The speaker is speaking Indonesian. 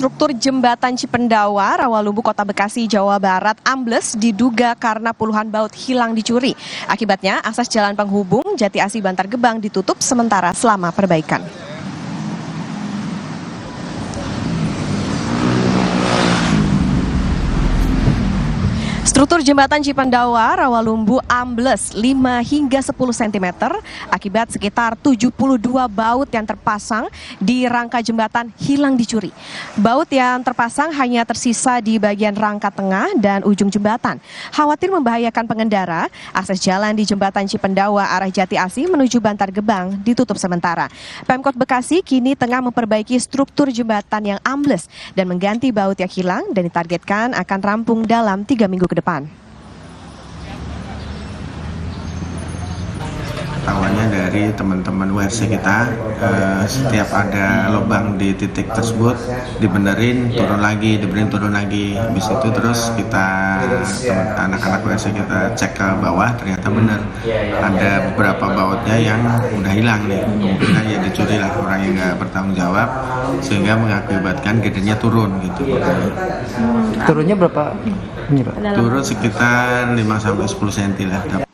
struktur jembatan Cipendawa, Rawalumbu, Kota Bekasi, Jawa Barat ambles diduga karena puluhan baut hilang dicuri. Akibatnya, akses jalan penghubung Jati Asih Bantar Gebang ditutup sementara selama perbaikan. Struktur jembatan Cipendawa, Rawalumbu ambles 5 hingga 10 cm akibat sekitar 72 baut yang terpasang di rangka jembatan hilang dicuri. Baut yang terpasang hanya tersisa di bagian rangka tengah dan ujung jembatan. Khawatir membahayakan pengendara, akses jalan di jembatan Cipendawa arah Jati Asih menuju Bantar Gebang ditutup sementara. Pemkot Bekasi kini tengah memperbaiki struktur jembatan yang ambles dan mengganti baut yang hilang dan ditargetkan akan rampung dalam 3 minggu ke depan. Tahuannya dari teman-teman WRC kita, setiap ada lubang di titik tersebut dibenerin, turun lagi, turun lagi. Habis itu terus kita, anak-anak WRC kita cek ke bawah, ternyata benar ada beberapa bautnya yang udah hilang nih. Kemungkinan ya dicuri lah orang yang nggak bertanggung jawab, sehingga mengakibatkan gedenya turun gitu. Turunnya berapa ini, Pak? Turun sekitar 5-10 cm lah.